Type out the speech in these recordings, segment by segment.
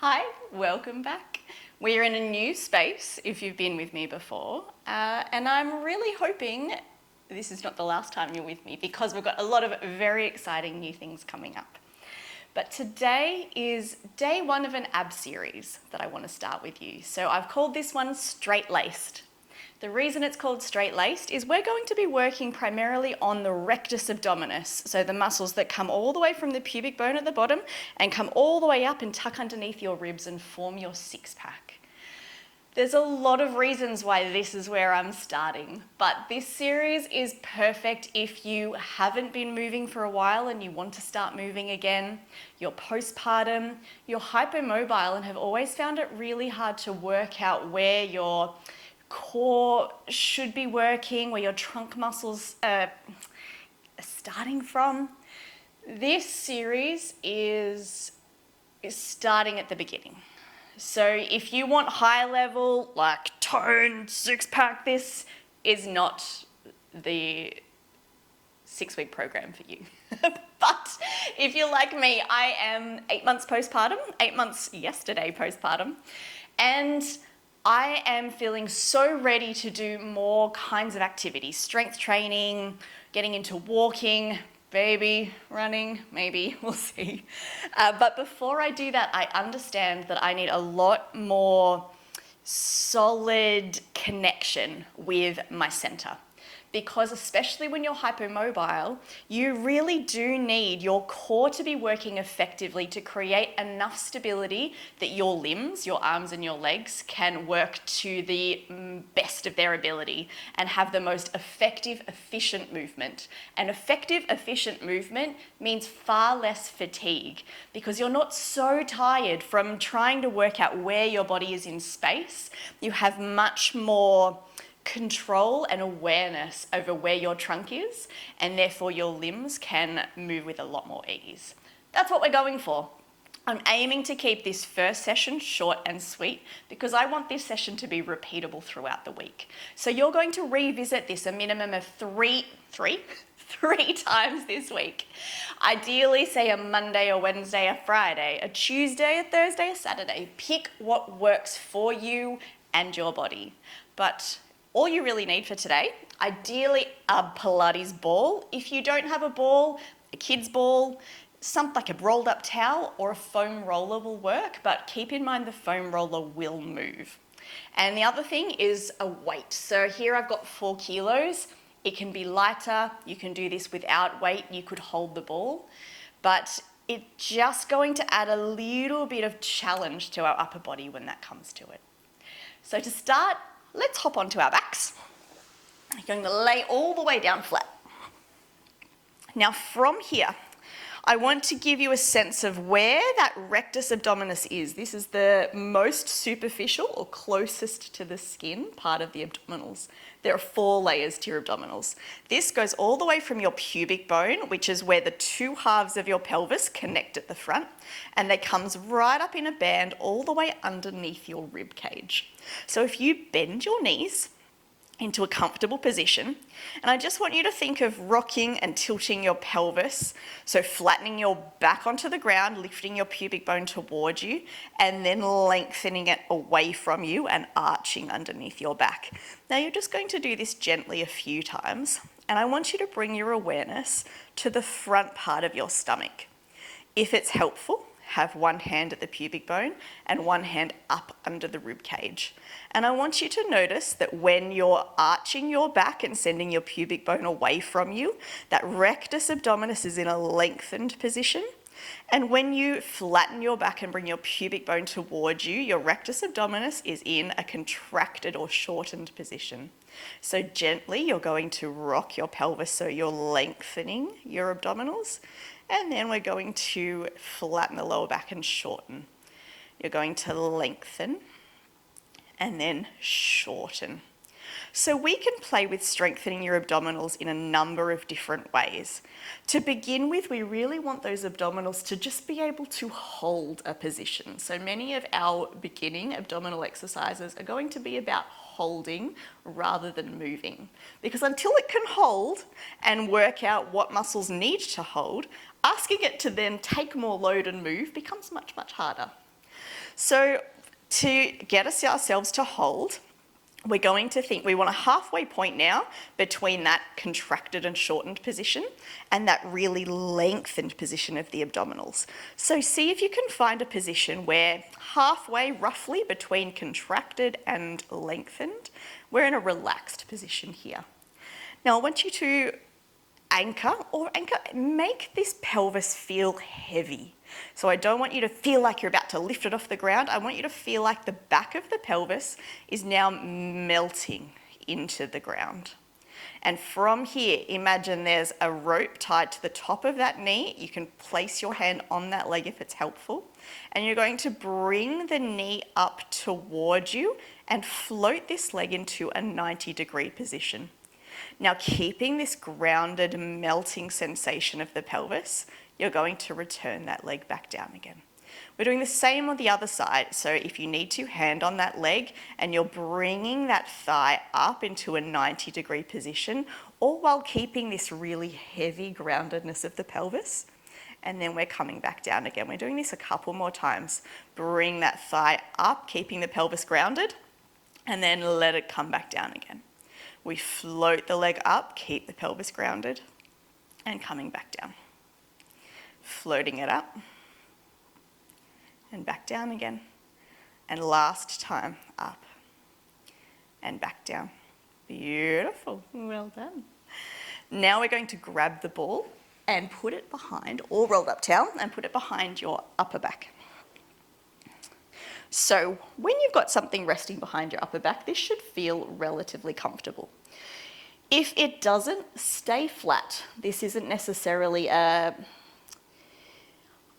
Hi, welcome back. We're in a new space if you've been with me before, and I'm really hoping this is not the last time you're with me because we've got a lot of very exciting new things coming up. But today is day one of an ab series that I want to start with you. So I've called this one straight-laced. The reason it's called straight-laced is we're going to be working primarily on the rectus abdominis, so the muscles that come all the way from the pubic bone at the bottom and come all the way up and tuck underneath your ribs and form your six-pack. There's a lot of reasons why this is where I'm starting, but this series is perfect if you haven't been moving for a while and you want to start moving again, you're postpartum, you're hypermobile and have always found it really hard to work out where your core should be working, where your trunk muscles are starting from. This series is starting at the beginning. So if you want high level, like toned, six-pack, this is not the 6-week program for you. But if you're like me, I am 8 months postpartum, 8 months yesterday postpartum, and I am feeling so ready to do more kinds of activities, strength training, getting into walking, baby running, maybe, we'll see. But before I do that, I understand that I need a lot more solid connection with my center. Because especially when you're hypermobile, you really do need your core to be working effectively to create enough stability that your limbs, your arms and your legs can work to the best of their ability and have the most effective, efficient movement. And effective, efficient movement means far less fatigue because you're not so tired from trying to work out where your body is in space. You have much more control and awareness over where your trunk is, and therefore your limbs can move with a lot more ease. That's what we're going for. I'm aiming to keep this first session short and sweet because I want this session to be repeatable throughout the week. So you're going to revisit this a minimum of three times this week. Ideally, say a Monday, a Wednesday, a Friday, a Tuesday, a Thursday, a Saturday. Pick what works for you and your body. But all you really need for today, ideally a Pilates ball. If you don't have a ball, a kid's ball, something like a rolled up towel or a foam roller will work, but keep in mind the foam roller will move. And the other thing is a weight. So here I've got 4 kilos. It can be lighter. You can do this without weight. You could hold the ball, but it's just going to add a little bit of challenge to our upper body when that comes to it. So to start, let's hop onto our backs. You're going to lay all the way down flat. Now from here, I want to give you a sense of where that rectus abdominis is. This is the most superficial or closest to the skin part of the abdominals. There are 4 layers to your abdominals. This goes all the way from your pubic bone, which is where the 2 halves of your pelvis connect at the front, and that comes right up in a band all the way underneath your rib cage. So if you bend your knees into a comfortable position, and I just want you to think of rocking and tilting your pelvis, so flattening your back onto the ground, lifting your pubic bone toward you, and then lengthening it away from you and arching underneath your back. Now you're just going to do this gently a few times, and I want you to bring your awareness to the front part of your stomach. If it's helpful, have one hand at the pubic bone and one hand up under the rib cage. And I want you to notice that when you're arching your back and sending your pubic bone away from you, that rectus abdominis is in a lengthened position. And when you flatten your back and bring your pubic bone towards you, your rectus abdominis is in a contracted or shortened position. So gently, you're going to rock your pelvis so you're lengthening your abdominals. And then we're going to flatten the lower back and shorten. You're going to lengthen and then shorten. So we can play with strengthening your abdominals in a number of different ways. To begin with, we really want those abdominals to just be able to hold a position. So many of our beginning abdominal exercises are going to be about holding rather than moving. Because until it can hold and work out what muscles need to hold, asking it to then take more load and move becomes much, much harder. So to get ourselves to hold, we're going to think we want a halfway point now between that contracted and shortened position and that really lengthened position of the abdominals. So see if you can find a position where halfway roughly between contracted and lengthened, we're in a relaxed position here. Now I want you to make this pelvis feel heavy. So I don't want you to feel like you're about to lift it off the ground. I want you to feel like the back of the pelvis is now melting into the ground. And from here, imagine there's a rope tied to the top of that knee. You can place your hand on that leg if it's helpful. And you're going to bring the knee up toward you and float this leg into a 90-degree position. Now, keeping this grounded, melting sensation of the pelvis, you're going to return that leg back down again. We're doing the same on the other side. So if you need to, hand on that leg and you're bringing that thigh up into a 90-degree position, all while keeping this really heavy groundedness of the pelvis. And then we're coming back down again. We're doing this a couple more times. Bring that thigh up, keeping the pelvis grounded, and then let it come back down again. We float the leg up, keep the pelvis grounded, and coming back down. Floating it up, and back down again. And last time, up, and back down. Beautiful, well done. Now we're going to grab the ball and put it behind, or rolled up towel, and put it behind your upper back. So when you've got something resting behind your upper back, this should feel relatively comfortable. If it doesn't, stay flat. This isn't necessarily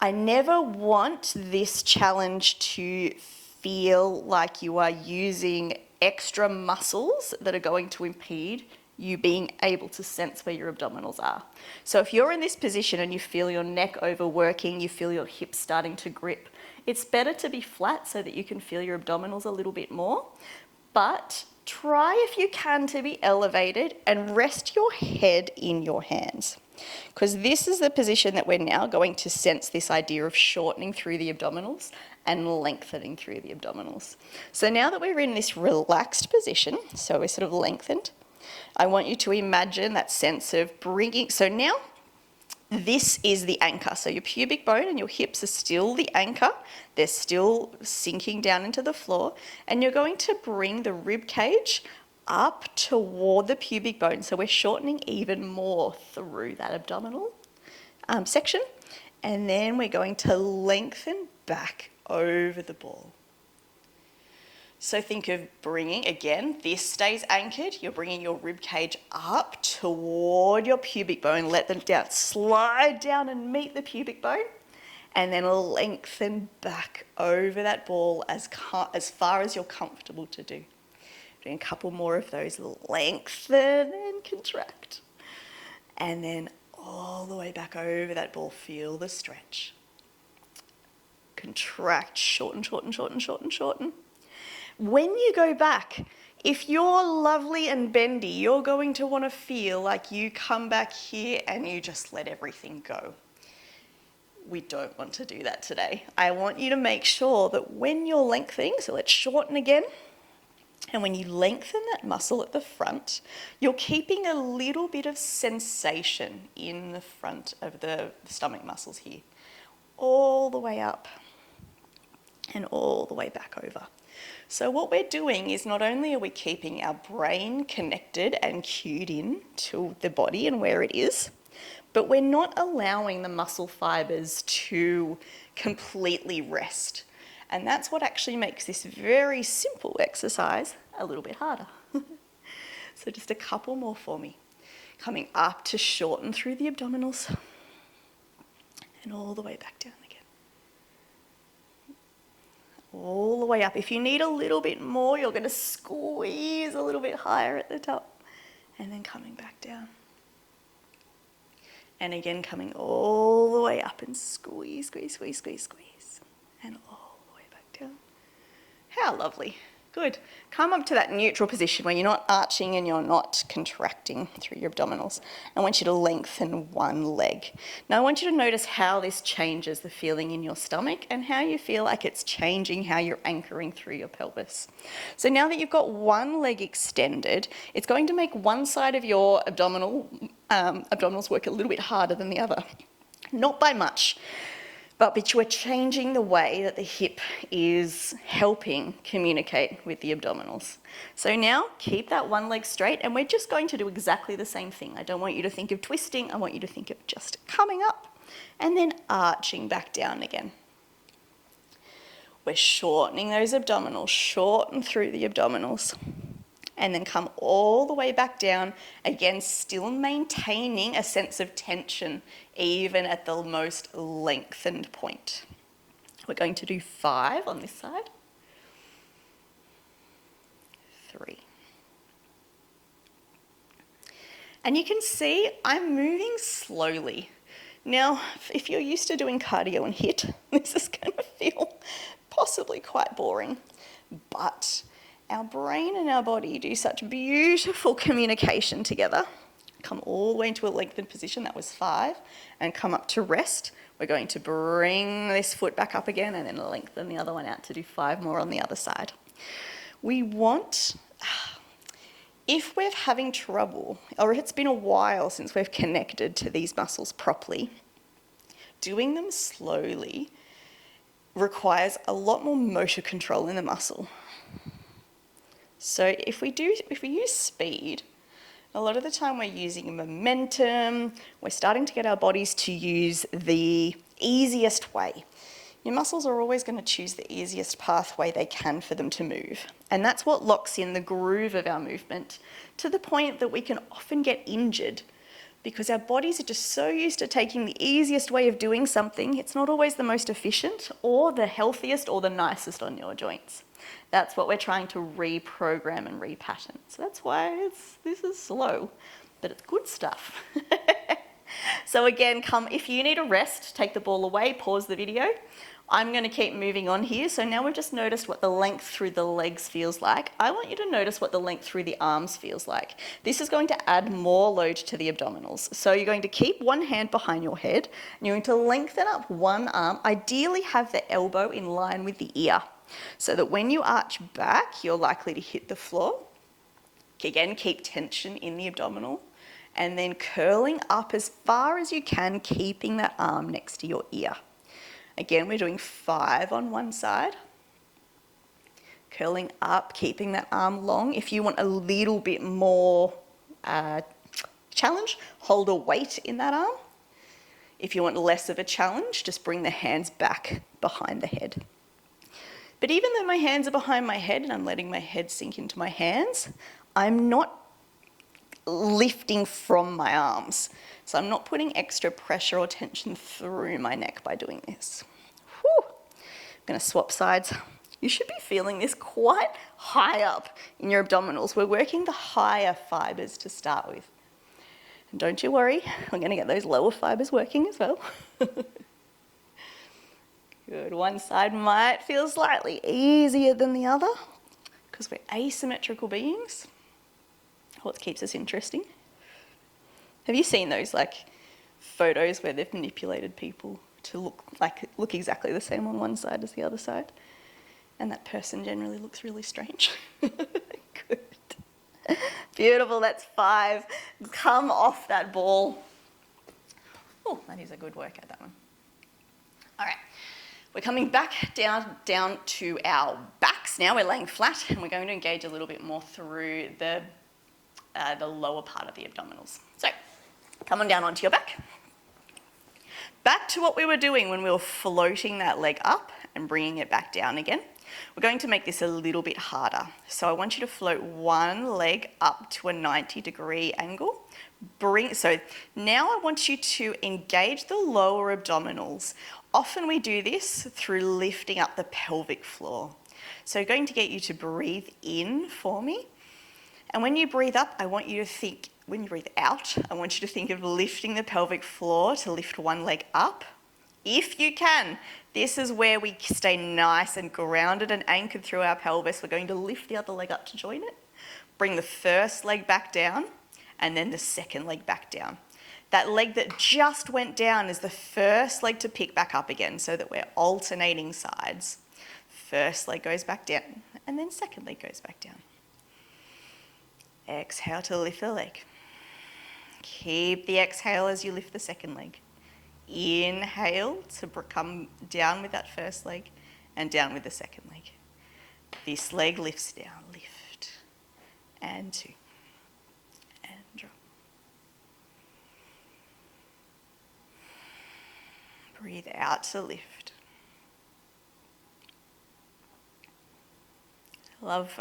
I never want this challenge to feel like you are using extra muscles that are going to impede you being able to sense where your abdominals are. So if you're in this position and you feel your neck overworking, you feel your hips starting to grip, it's better to be flat so that you can feel your abdominals a little bit more. But try if you can to be elevated and rest your head in your hands, because this is the position that we're now going to sense this idea of shortening through the abdominals and lengthening through the abdominals. So now that we're in this relaxed position, so we're sort of lengthened, I want you to imagine that sense of bringing, so now this is the anchor. So your pubic bone and your hips are still the anchor. They're still sinking down into the floor. And you're going to bring the rib cage up toward the pubic bone. So we're shortening even more through that abdominal section. And then we're going to lengthen back over the ball. So think of bringing, again, this stays anchored. You're bringing your rib cage up toward your pubic bone. Let them down, slide down and meet the pubic bone. And then lengthen back over that ball as far as you're comfortable to do. Doing a couple more of those. Lengthen and contract. And then all the way back over that ball. Feel the stretch. Contract, shorten, shorten, shorten, shorten, shorten. When you go back, if you're lovely and bendy, you're going to want to feel like you come back here and you just let everything go. We don't want to do that today. I want you to make sure that when you're lengthening, so let's shorten again, and when you lengthen that muscle at the front, you're keeping a little bit of sensation in the front of the stomach muscles here, all the way up and all the way back over. So what we're doing is not only are we keeping our brain connected and cued in to the body and where it is, but we're not allowing the muscle fibers to completely rest. And that's what actually makes this very simple exercise a little bit harder. So just a couple more for me. Coming up to shorten through the abdominals and all the way back down again. All the way up. If you need a little bit more, you're going to squeeze a little bit higher at the top. And then coming back down. And again, coming all the way up and squeeze, squeeze, squeeze, squeeze, squeeze. And all the way back down. How lovely. Good. Come up to that neutral position where you're not arching and you're not contracting through your abdominals. I want you to lengthen one leg. Now I want you to notice how this changes the feeling in your stomach and how you feel like it's changing how you're anchoring through your pelvis. So now that you've got one leg extended, it's going to make one side of your abdominals work a little bit harder than the other. Not by much. But you are changing the way that the hip is helping communicate with the abdominals. So now keep that one leg straight, and we're just going to do exactly the same thing. I don't want you to think of twisting, I want you to think of just coming up and then arching back down again. We're shortening those abdominals, shorten through the abdominals. And then come all the way back down, again still maintaining a sense of tension even at the most lengthened point. We're going to do 5 on this side, 3. And you can see I'm moving slowly. Now, if you're used to doing cardio and HIIT, this is going to feel possibly quite boring, but our brain and our body do such beautiful communication together. Come all the way into a lengthened position, that was 5, and come up to rest. We're going to bring this foot back up again and then lengthen the other one out to do 5 more on the other side. We want, if we're having trouble, or if it's been a while since we've connected to these muscles properly, doing them slowly requires a lot more motor control in the muscle. So if we use speed, a lot of the time we're using momentum, we're starting to get our bodies to use the easiest way. Your muscles are always going to choose the easiest pathway they can for them to move. And that's what locks in the groove of our movement to the point that we can often get injured because our bodies are just so used to taking the easiest way of doing something. It's not always the most efficient or the healthiest or the nicest on your joints. That's what we're trying to reprogram and repattern. So that's why this is slow, but it's good stuff. So again, if you need a rest, take the ball away, pause the video. I'm going to keep moving on here. So now we've just noticed what the length through the legs feels like. I want you to notice what the length through the arms feels like. This is going to add more load to the abdominals. So you're going to keep one hand behind your head, and you're going to lengthen up one arm, ideally have the elbow in line with the ear, so that when you arch back, you're likely to hit the floor. Again, keep tension in the abdominal, and then curling up as far as you can, keeping that arm next to your ear. Again, we're doing 5 on one side. Curling up, keeping that arm long. If you want a little bit more challenge, hold a weight in that arm. If you want less of a challenge, just bring the hands back behind the head. But even though my hands are behind my head and I'm letting my head sink into my hands, I'm not lifting from my arms. So I'm not putting extra pressure or tension through my neck by doing this. Whew. I'm going to swap sides. You should be feeling this quite high up in your abdominals. We're working the higher fibers to start with. And don't you worry, we're going to get those lower fibers working as well. Good. One side might feel slightly easier than the other because we're asymmetrical beings. What keeps us interesting? Have you seen those photos where they've manipulated people to look exactly the same on one side as the other side? And that person generally looks really strange. Good. Beautiful, that's 5. Come off that ball. Oh, that is a good workout, that one. All right. We're coming back down to our backs now. We're laying flat and we're going to engage a little bit more through the lower part of the abdominals. So come on down onto your back. Back to what we were doing when we were floating that leg up and bringing it back down again. We're going to make this a little bit harder. So I want you to float one leg up to a 90-degree angle. So now I want you to engage the lower abdominals. Often we do this through lifting up the pelvic floor. So I'm going to get you to breathe in for me. And when you breathe up, when you breathe out, I want you to think of lifting the pelvic floor to lift one leg up, If you can, this is where we stay nice and grounded and anchored through our pelvis. We're going to lift the other leg up to join it. Bring the first leg back down and then the second leg back down. That leg that just went down is the first leg to pick back up again so that we're alternating sides. First leg goes back down and then second leg goes back down. Exhale to lift the leg. Keep the exhale as you lift the second leg. Inhale to come down with that first leg and down with the second leg. This leg lifts down, lift, and 2, and drop. Breathe out to lift. I love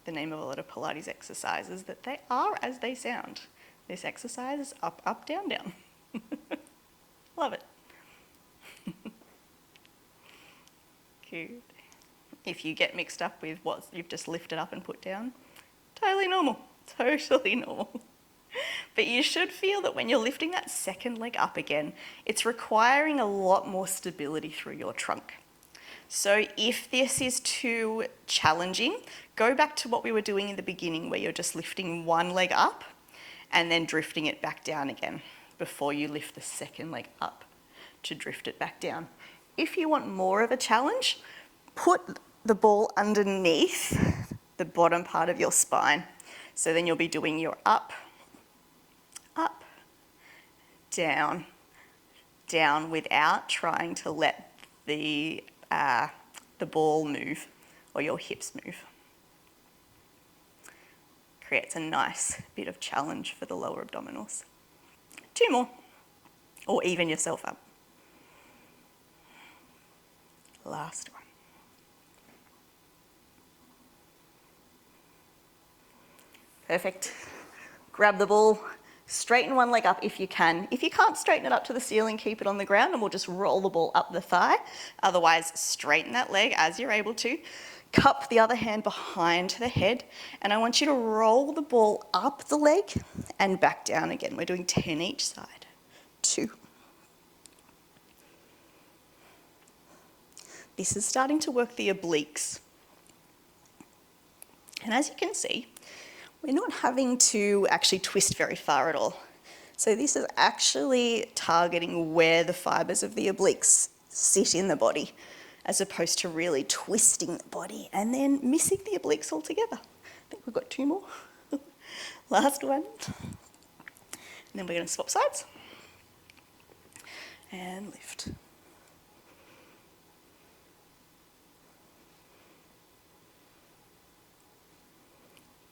the name of a lot of Pilates exercises that they are as they sound. This exercise is up, up, down, down. Love it. Good. If you get mixed up with what you've just lifted up and put down, totally normal, totally normal. But you should feel that when you're lifting that second leg up again, it's requiring a lot more stability through your trunk. So if this is too challenging, go back to what we were doing in the beginning where you're just lifting one leg up and then drifting it back down again before you lift the second leg up to drift it back down. If you want more of a challenge, put the ball underneath the bottom part of your spine. So then you'll be doing your up, up, down, down without trying to let the ball move or your hips move. Creates a nice bit of challenge for the lower abdominals. 2 more, or even yourself up. Last one. Perfect. Grab the ball, straighten one leg up if you can. If you can't straighten it up to the ceiling, keep it on the ground and we'll just roll the ball up the thigh. Otherwise, straighten that leg as you're able to. Cup the other hand behind the head and I want you to roll the ball up the leg and back down again. We're doing 10 each side. 2. This is starting to work the obliques. And as you can see, we're not having to actually twist very far at all. So this is actually targeting where the fibers of the obliques sit in the body, as opposed to really twisting the body and then missing the obliques altogether. I think we've got 2 more. Last one. And then we're going to swap sides. And lift.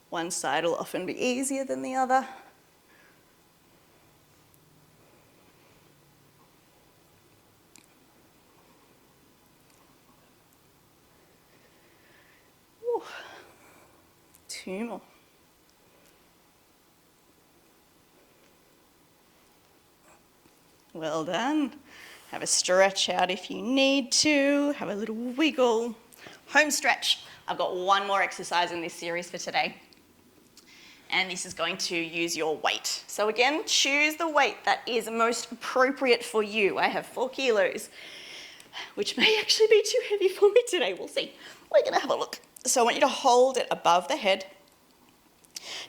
One side will often be easier than the other. Ooh. 2 more. Well done. Have a stretch out if you need to. Have a little wiggle. Home stretch. I've got one more exercise in this series for today. And this is going to use your weight. So again, choose the weight that is most appropriate for you. I have 4 kilos, which may actually be too heavy for me today. We'll see. We're going to have a look. So I want you to hold it above the head.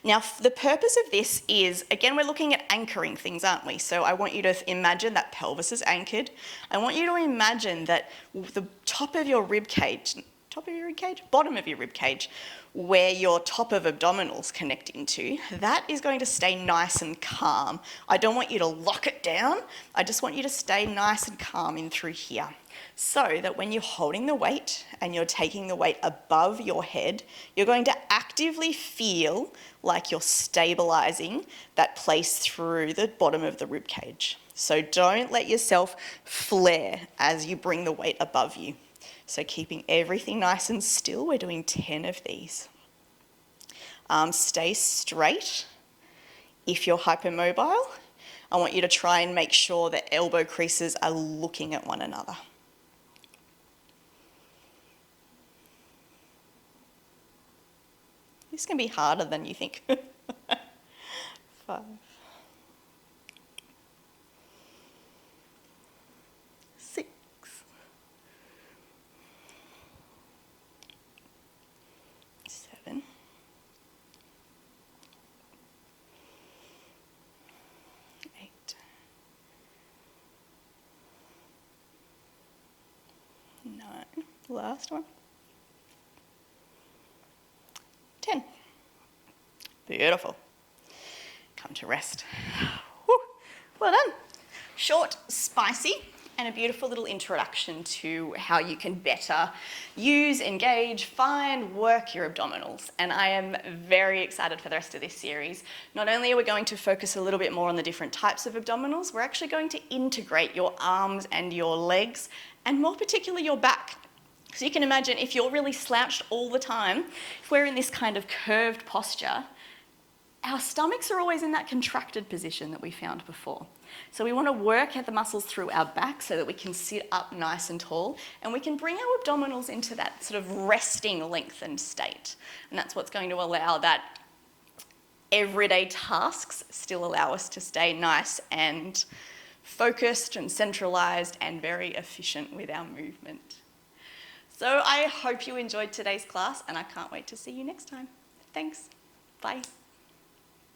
Now, the purpose of this is, again, we're looking at anchoring things, aren't we? So I want you to imagine that pelvis is anchored. I want you to imagine that the bottom of your rib cage, where your top of abdominals connect into, that is going to stay nice and calm. I don't want you to lock it down. I just want you to stay nice and calm in through here. So that when you're holding the weight and you're taking the weight above your head, you're going to actively feel like you're stabilizing that place through the bottom of the rib cage. So don't let yourself flare as you bring the weight above you. So keeping everything nice and still, we're doing 10 of these. Stay straight. If you're hypermobile, I want you to try and make sure that elbow creases are looking at one another. This can be harder than you think. 5, Last one. 10. Beautiful. Come to rest. Woo. Well done. Short, spicy, and a beautiful little introduction to how you can better use, engage, find, work your abdominals. And I am very excited for the rest of this series. Not only are we going to focus a little bit more on the different types of abdominals, we're actually going to integrate your arms and your legs, and more particularly your back. So you can imagine if you're really slouched all the time, if we're in this kind of curved posture, our stomachs are always in that contracted position that we found before. So we want to work at the muscles through our back so that we can sit up nice and tall, and we can bring our abdominals into that sort of resting, lengthened state. And that's what's going to allow that everyday tasks still allow us to stay nice and focused and centralized and very efficient with our movement. So I hope you enjoyed today's class, and I can't wait to see you next time. Thanks. Bye.